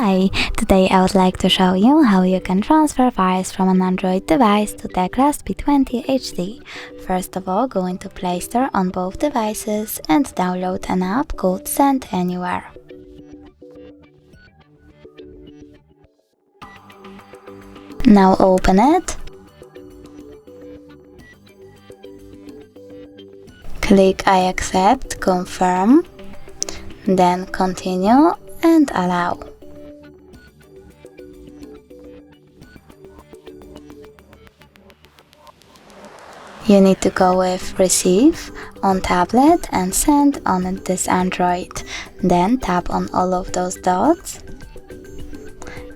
Hi! Today I would like to show you how you can transfer files from an Android device to TECLAST P20HD. First of all, go into Play Store on both devices and download an app called Send Anywhere. Now open it. Click I accept, confirm, then continue and allow. You need to go with Receive on tablet and Send on this Android. Then tap on all of those dots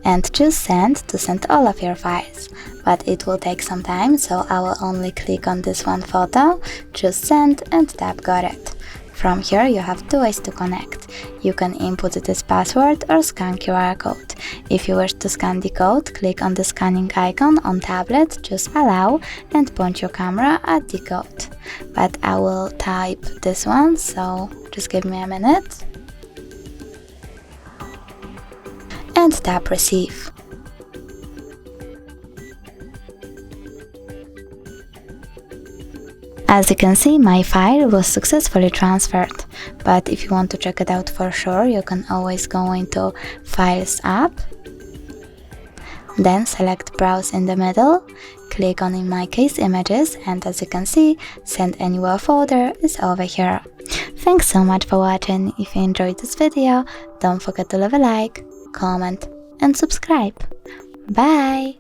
and choose Send to send all of your files. But it will take some time, so I will only click on this one photo, choose Send and tap Got it. From here you have two ways to connect. You can input this password or scan QR code. If you wish to scan the code, click on the scanning icon on tablet, choose Allow and point your camera at the code. But I will type this one, so just give me a minute. And tap Receive. As you can see, my file was successfully transferred, but if you want to check it out for sure, you can always go into Files app, then select Browse in the middle, click on, in my case, Images, and as you can see, Send Anywhere folder is over here. Thanks so much for watching. If you enjoyed this video, don't forget to leave a like, comment and subscribe. Bye!